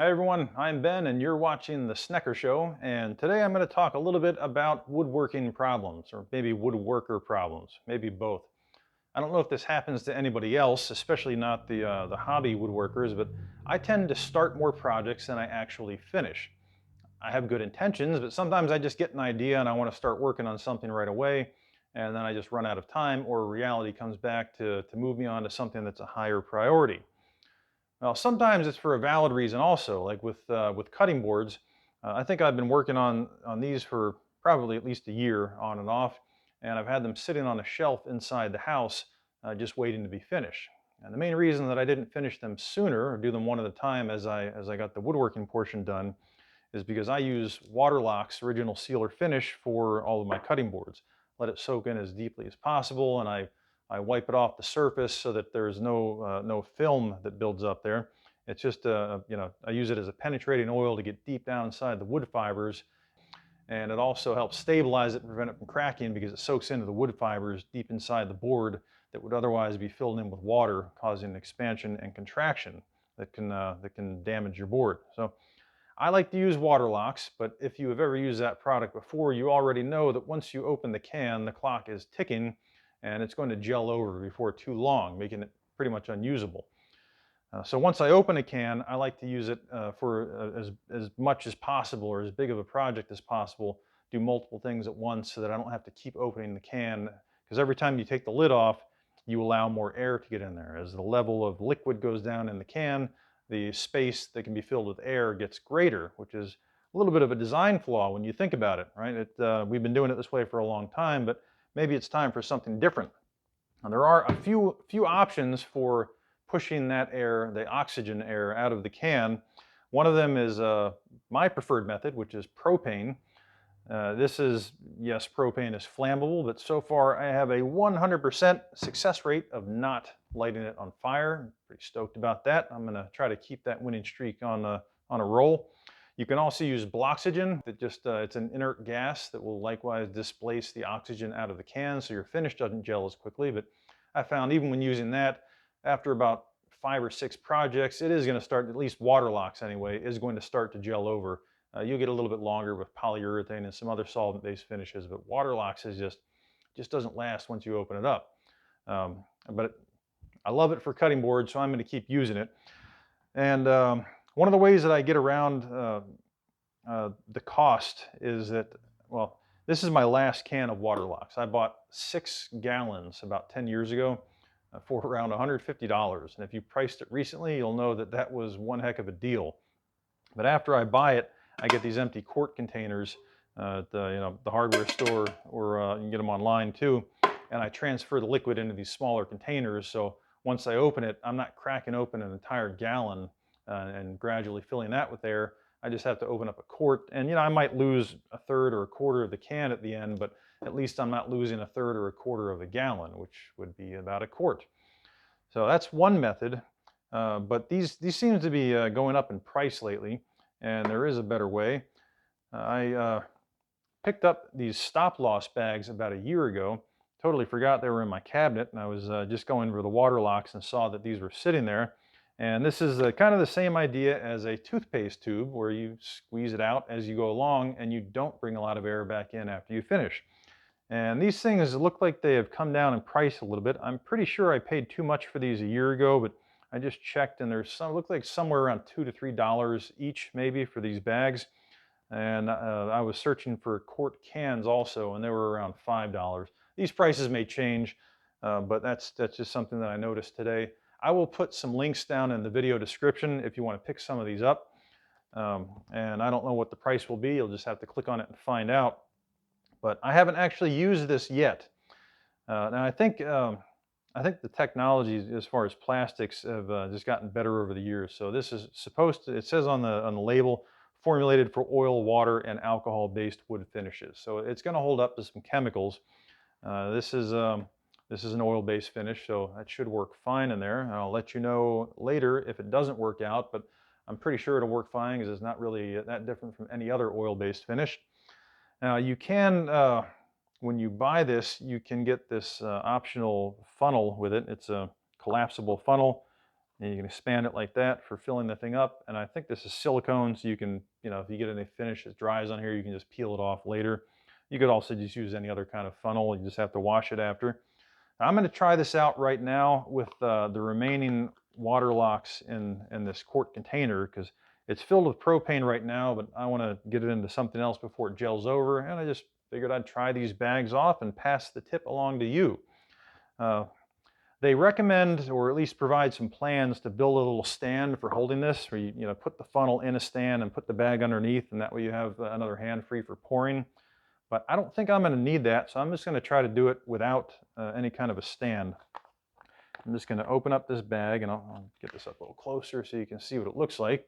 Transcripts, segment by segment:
Hi everyone, I'm Ben and you're watching The Snecker Show, and today I'm going to talk a little bit about woodworking problems, or maybe woodworker problems, maybe both. I don't know if this happens to anybody else, especially not the hobby woodworkers, but I tend to start more projects than I actually finish. I have good intentions, but sometimes I just get an idea and I want to start working on something right away, and then I just run out of time, or reality comes back to move me on to something that's a higher priority. Well, sometimes it's for a valid reason also, like with cutting boards. I think I've been working on these for probably at least a year on and off, and I've had them sitting on a shelf inside the house, just waiting to be finished. And the main reason that I didn't finish them sooner or do them one at a time as I got the woodworking portion done is because I use Waterlox original sealer finish for all of my cutting boards. Let it soak in as deeply as possible, and I wipe it off the surface so that there's no film that builds up there. It's just I use it as a penetrating oil to get deep down inside the wood fibers, and it also helps stabilize it and prevent it from cracking because it soaks into the wood fibers deep inside the board that would otherwise be filled in with water, causing expansion and contraction that can damage your board. So I like to use Waterlox, but if you have ever used that product before, you already know that once you open the can, the clock is ticking and it's going to gel over before too long, making it pretty much unusable. So once I open a can, I like to use it for as much as possible or as big of a project as possible, do multiple things at once so that I don't have to keep opening the can, because every time you take the lid off, you allow more air to get in there. As the level of liquid goes down in the can, the space that can be filled with air gets greater, which is a little bit of a design flaw when you think about it, right? We've been doing it this way for a long time, but maybe it's time for something different. Now, there are a few options for pushing that air, the oxygen air, out of the can. One of them is my preferred method, which is propane. This is, yes, propane is flammable, but so far I have a 100% success rate of not lighting it on fire. I'm pretty stoked about that. I'm going to try to keep that winning streak on a roll. You can also use Bloxygen. It's an inert gas that will likewise displace the oxygen out of the can, so your finish doesn't gel as quickly. But I found even when using that, after about 5 or 6 projects, it is going to start, at least Waterlox anyway, is going to start to gel over. You'll get a little bit longer with polyurethane and some other solvent-based finishes, but Waterlox is just doesn't last once you open it up. But I love it for cutting boards, so I'm going to keep using it. And one of the ways that I get around the cost is that, well, this is my last can of Waterlox. I bought 6 gallons about 10 years ago for around $150. And if you priced it recently, you'll know that that was one heck of a deal. But after I buy it, I get these empty quart containers at the hardware store, or you can get them online too. And I transfer the liquid into these smaller containers. So once I open it, I'm not cracking open an entire gallon and gradually filling that with air. I just have to open up a quart, and I might lose a third or a quarter of the can at the end, but at least I'm not losing a third or a quarter of a gallon, which would be about a quart. So that's one method. But these seem to be going up in price lately, and there is a better way. I picked up these stop loss bags about a year ago. Totally forgot they were in my cabinet, and I was just going over the Waterlox and saw that these were sitting there. And this is kind of the same idea as a toothpaste tube, where you squeeze it out as you go along, and you don't bring a lot of air back in after you finish. And these things look like they have come down in price a little bit. I'm pretty sure I paid too much for these a year ago, but I just checked, and there's some, look like somewhere around $2 to $3 each maybe for these bags. And I was searching for quart cans also, and they were around $5. These prices may change, but that's just something that I noticed today. I will put some links down in the video description if you want to pick some of these up. And I don't know what the price will be. You'll just have to click on it and find out. But I haven't actually used this yet. Now I think the technology as far as plastics have just gotten better over the years. So this is supposed to, it says on the label, formulated for oil, water, and alcohol-based wood finishes. So it's going to hold up to some chemicals. This is an oil-based finish, so that should work fine in there. And I'll let you know later if it doesn't work out, but I'm pretty sure it'll work fine because it's not really that different from any other oil-based finish. Now you can, when you buy this, you can get this optional funnel with it. It's a collapsible funnel. And you can expand it like that for filling the thing up. And I think this is silicone, so you can, if you get any finish that dries on here, you can just peel it off later. You could also just use any other kind of funnel. You just have to wash it after. I'm going to try this out right now with the remaining Waterlox in this quart container, because it's filled with propane right now, but I want to get it into something else before it gels over. And I just figured I'd try these bags off and pass the tip along to you. They recommend, or at least provide some plans to build a little stand for holding this, where you put the funnel in a stand and put the bag underneath, and that way you have another hand free for pouring. But I don't think I'm going to need that, so I'm just going to try to do it without any kind of a stand. I'm just going to open up this bag, and I'll get this up a little closer so you can see what it looks like.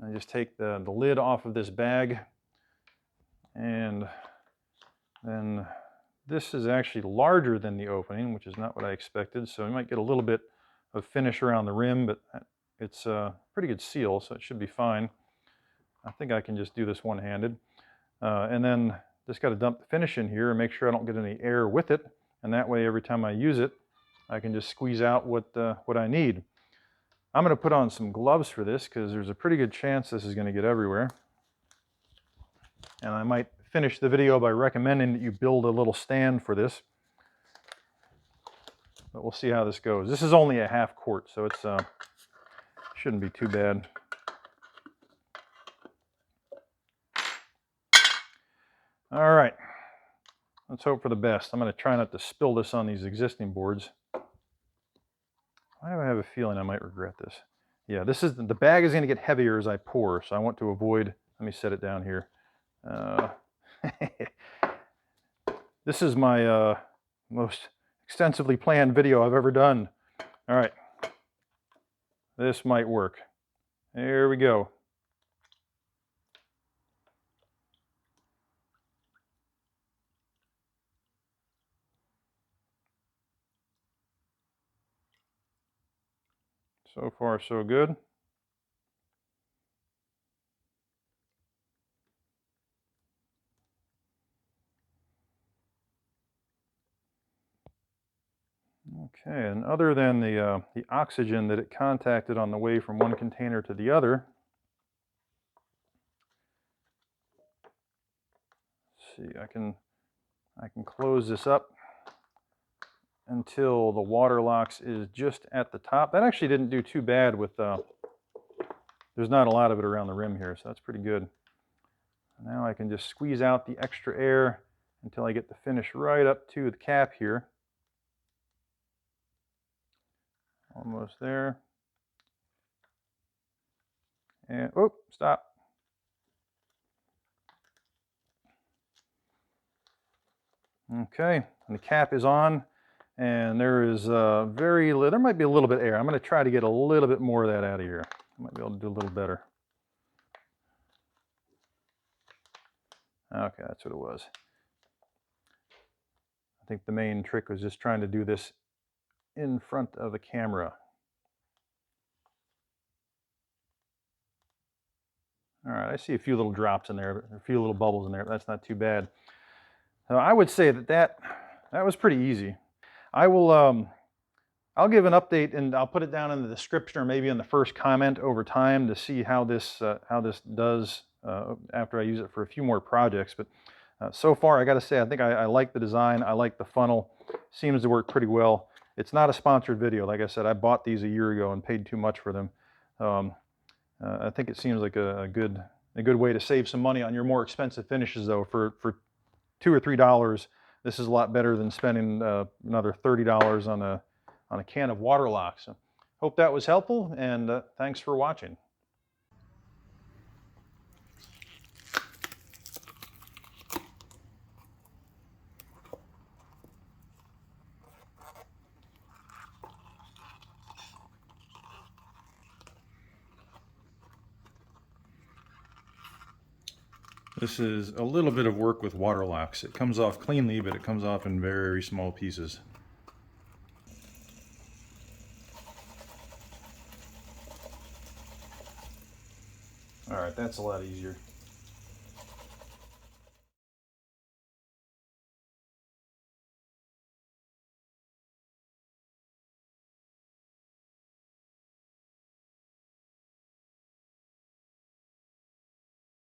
I just take the lid off of this bag, and then this is actually larger than the opening, which is not what I expected, so you might get a little bit of finish around the rim, but it's a pretty good seal, so it should be fine. I think I can just do this one-handed. And then just got to dump the finish in here and make sure I don't get any air with it, and that way every time I use it, I can just squeeze out what I need. I'm going to put on some gloves for this, because there's a pretty good chance this is going to get everywhere. And I might finish the video by recommending that you build a little stand for this. But we'll see how this goes. This is only a half quart, so it's shouldn't be too bad. All right, let's hope for the best. I'm going to try not to spill this on these existing boards. Why do I have a feeling I might regret this? Yeah, the bag is going to get heavier as I pour, so I want to avoid. Let me set it down here. This is my most extensively planned video I've ever done. All right, this might work. There we go. So far, so good. Okay, and other than the oxygen that it contacted on the way from one container to the other, let's see, I can close this up until the Waterlox is just at the top. That actually didn't do too bad with, there's not a lot of it around the rim here, so that's pretty good. Now I can just squeeze out the extra air until I get the finish right up to the cap here. Almost there. And, oh, stop. Okay, and the cap is on, and there is there might be a little bit of air. I'm going to try to get a little bit more of that out of here. I might be able to do a little better. Okay, that's what it was. I think the main trick was just trying to do this in front of the camera. All right, I see a few little drops in there, a few little bubbles in there, but that's not too bad. So I would say that was pretty easy. I will, I'll give an update, and I'll put it down in the description or maybe in the first comment over time to see how this does after I use it for a few more projects. But so far, I got to say, I think I like the design. I like the funnel. Seems to work pretty well. It's not a sponsored video. Like I said, I bought these a year ago and paid too much for them. I think it seems like a good way to save some money on your more expensive finishes, though. For $2 or $3, this is a lot better than spending another $30 on a can of Waterlox. So, hope that was helpful, and thanks for watching. This is a little bit of work with Waterlox. It comes off cleanly, but it comes off in very small pieces. All right, that's a lot easier.